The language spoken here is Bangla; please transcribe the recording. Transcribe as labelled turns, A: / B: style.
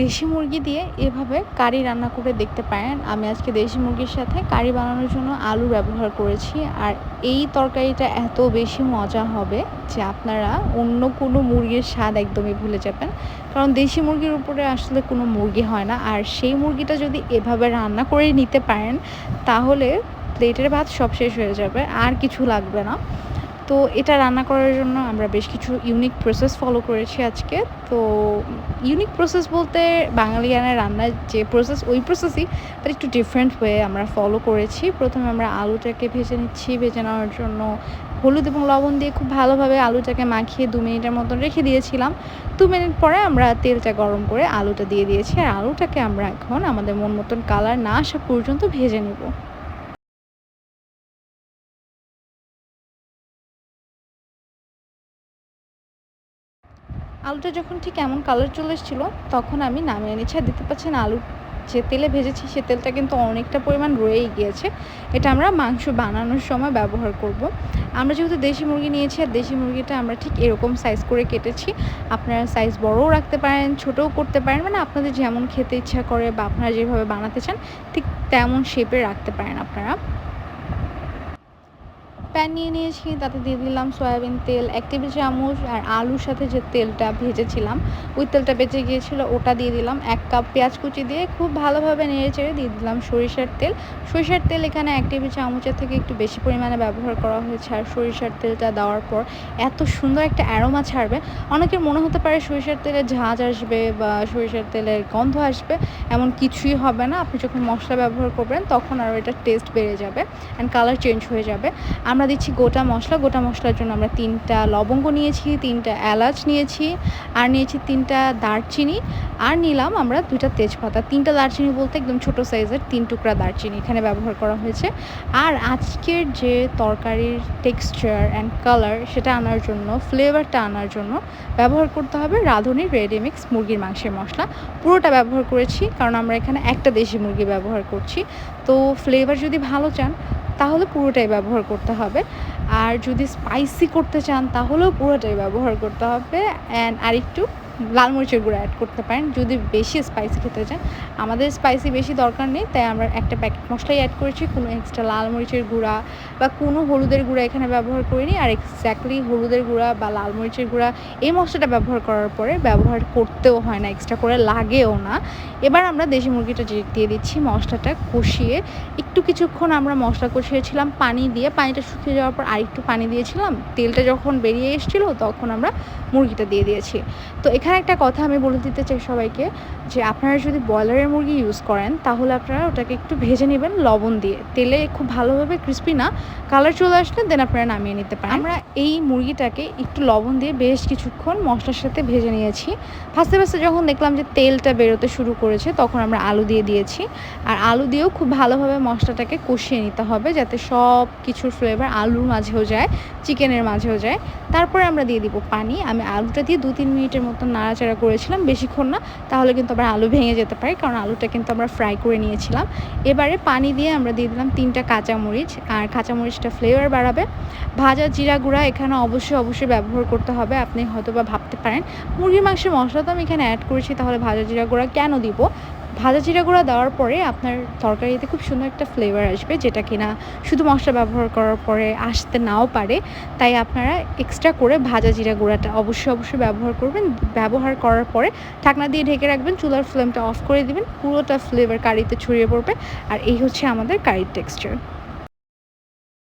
A: দেশি মুরগি দিয়ে এভাবে কারি রান্না করে দেখতে পারেন। আমি আজকে দেশি মুরগির সাথে কারি বানানোর জন্য আলু ব্যবহার করেছি। আর এই তরকারিটা এত বেশি মজা হবে যে আপনারা অন্য কোনো মুরগির স্বাদ একদমই ভুলে যাবেন। কারণ দেশি মুরগির উপরে আসলে কোনো মুরগি হয় না। আর সেই মুরগিটা যদি এভাবে রান্না করে নিতে পারেন তাহলে প্লেটের ভাত সব শেষ হয়ে যাবে, আর কিছু লাগবে না। তো এটা রান্না করার জন্য আমরা বেশ কিছু ইউনিক প্রসেস ফলো করেছি আজকে। তো ইউনিক প্রসেস বলতে বাঙালিয়ানা রান্নার যে প্রসেস, ওই প্রসেসই বাট একটু ডিফারেন্ট ওয়ে আমরা ফলো করেছি। প্রথমে আমরা আলুটাকে ভেজে নিচ্ছি। ভেজে নেওয়ার জন্য হলুদ এবং লবণ দিয়ে খুব ভালোভাবে আলুটাকে মাখিয়ে 2 মিনিটের মতন রেখে দিয়েছিলাম। 2 মিনিট পরে আমরা তেলটা গরম করে আলুটা দিয়ে দিয়েছি। আর আলুটাকে আমরা এখন আমাদের মন মতন কালার না আসা পর্যন্ত ভেজে নেব। আলুটা যখন ঠিক এমন কালার চলে এসেছিলো তখন আমি নামিয়ে নিচ্ছি। আর দেখতে পাচ্ছেন আলু যে তেলে ভেজেছি সে তেলটা কিন্তু অনেকটা পরিমাণ রয়েই গিয়েছে। এটা আমরা মাংস বানানোর সময় ব্যবহার করব। আমরা যেহেতু দেশি মুরগি নিয়েছি আর দেশি মুরগিটা আমরা ঠিক এরকম সাইজ করে কেটেছি। আপনারা সাইজ বড়ও রাখতে পারেন, ছোটও করতে পারেন, মানে আপনাদের যেমন খেতে ইচ্ছা করে বা আপনারা যেভাবে বানাতে চান ঠিক তেমন শেপে রাখতে পারেন আপনারা। প্যান নিয়ে নিয়েছি, তাতে দিয়ে দিলাম সয়াবিন তেল 1 টেবিল চামচ। আর আলুর সাথে যে তেলটা ভেজেছিলাম ওই তেলটা বেঁচে গিয়েছিল, ওটা দিয়ে দিলাম। 1 কাপ পেঁয়াজ কুচি দিয়ে খুব ভালোভাবে নেড়ে চেড়ে দিয়ে দিলাম সরিষার তেল। সরিষার তেল এখানে 1 টেবিল চামচের থেকে একটু বেশি পরিমাণে ব্যবহার করা হয়েছে। আর সরিষার তেলটা দেওয়ার পর এত সুন্দর একটা অ্যারোমা ছাড়বে। অনেকের মনে হতে পারে সরিষার তেলের ঝাঁঝ আসবে বা সরিষার তেলের গন্ধ আসবে, এমন কিছুই হবে না। আপনি যখন মশলা ব্যবহার করবেন তখন আরও এটা টেস্ট বেড়ে যাবে অ্যান্ড কালার চেঞ্জ হয়ে যাবে। আমরা দিচ্ছি গোটা মশলা। গোটা মশলার জন্য আমরা 3টা লবঙ্গ নিয়েছি, 3টা এলাচ নিয়েছি, আর নিয়েছি 3টা দারচিনি, আর নিলাম আমরা 2টা তেজপাতা। 3টা দারচিনি বলতে একদম ছোটো সাইজের 3 টুকরা দারচিনি এখানে ব্যবহার করা হয়েছে। আর আজকের যে তরকারির টেক্সচার অ্যান্ড কালার সেটা আনার জন্য, ফ্লেভারটা আনার জন্য ব্যবহার করতে হবে রাঁধুনির রেডিমিক্স মুরগির মাংসের মশলা। পুরোটা ব্যবহার করেছি কারণ আমরা এখানে একটা দেশি মুরগি ব্যবহার করছি। তো ফ্লেভার যদি ভালো চান তাহলে পুরোটাই ব্যবহার করতে হবে। আর যদি স্পাইসি করতে চান তাহলেও পুরোটাই ব্যবহার করতে হবে। অ্যান্ড আরেকটু লাল মরিচের গুঁড়া অ্যাড করতে পারেন যদি বেশি স্পাইসি খেতে চান। আমাদের স্পাইসি বেশি দরকার নেই, তাই আমরা একটা প্যাকেট মশলাই অ্যাড করেছি। কোনো এক্সট্রা লাল মরিচের গুঁড়া বা কোনো হলুদের গুঁড়া এখানে ব্যবহার করিনি। আর এক্স্যাক্টলি হলুদের গুঁড়া বা লাল মরিচের গুঁড়া এই মশলাটা ব্যবহার করার পরে ব্যবহার করতেও হয় না, এক্সট্রা করে লাগেও না। এবার আমরা দেশি মুরগিটা দিয়ে দিচ্ছি। মশলাটা কষিয়ে একটু কিছুক্ষণ আমরা মশলা কষিয়েছিলাম পানি দিয়ে। পানিটা শুকিয়ে যাওয়ার পর আরেকটু পানি দিয়েছিলাম। তেলটা যখন বেরিয়ে এসেছিলো তখন আমরা মুরগিটা দিয়ে দিয়েছি। তো এখানে একটা কথা আমি বলে দিতে চাই সবাইকে, যে আপনারা যদি ব্রয়লারের মুরগি ইউজ করেন তাহলে আপনারা ওটাকে একটু ভেজে নেবেন লবণ দিয়ে। তেলে খুব ভালোভাবে ক্রিস্পি না, কালার চলে আসলে দেন আপনারা নামিয়ে নিতে পারেন। আমরা এই মুরগিটাকে একটু লবণ দিয়ে বেশ কিছুক্ষণ মশলার সাথে ভেজে নিয়েছি। ভাজতে ভাজতে যখন দেখলাম যে তেলটা বেরোতে শুরু করেছে তখন আমরা আলু দিয়ে দিয়েছি। আর আলু দিয়েও খুব ভালোভাবে মশলাটাকে কষিয়ে নিতে হবে যাতে সব কিছুর ফ্লেভার আলুর মাঝেও যায়, চিকেনের মাঝেও যায়। তারপরে আমরা দিয়ে দিব পানি। আমি আলুটা দিয়ে 2-3 মিনিটের মতো নাড়াচাড়া করেছিলাম, বেশিক্ষণ না, তাহলে কিন্তু আবার আলু ভেঙে যেতে পারে, কারণ আলুটা কিন্তু আমরা ফ্রাই করে নিয়েছিলাম। এবারে পানি দিয়ে আমরা দিয়ে দিলাম 3টা কাঁচামরিচ। আর কাঁচামরিচটা ফ্লেভার বাড়াবে। ভাজা জিরা গুঁড়া এখানে অবশ্যই ব্যবহার করতে হবে। আপনি হয়তো বা ভাবতে পারেন মুরগির মাংসের মশলা তো আমি এখানে অ্যাড করেছি, তাহলে ভাজা জিরা গুঁড়া কেন দিব? ভাজা জিরা গুঁড়া দেওয়ার পরে আপনার তরকারিতে খুব সুন্দর একটা ফ্লেভার আসবে, যেটা কিনা শুধু মশলা ব্যবহার করার পরে আসতে নাও পারে। তাই আপনারা এক্সট্রা করে ভাজা জিরা গুঁড়াটা অবশ্যই ব্যবহার করবেন। ব্যবহার করার পরে ঢাকনা দিয়ে ঢেকে রাখবেন, চুলার ফ্লেমটা অফ করে দিবেন, পুরোটা ফ্লেভার কারিতে ছড়িয়ে পড়বে। আর এই হচ্ছে আমাদের কারির টেক্সচার।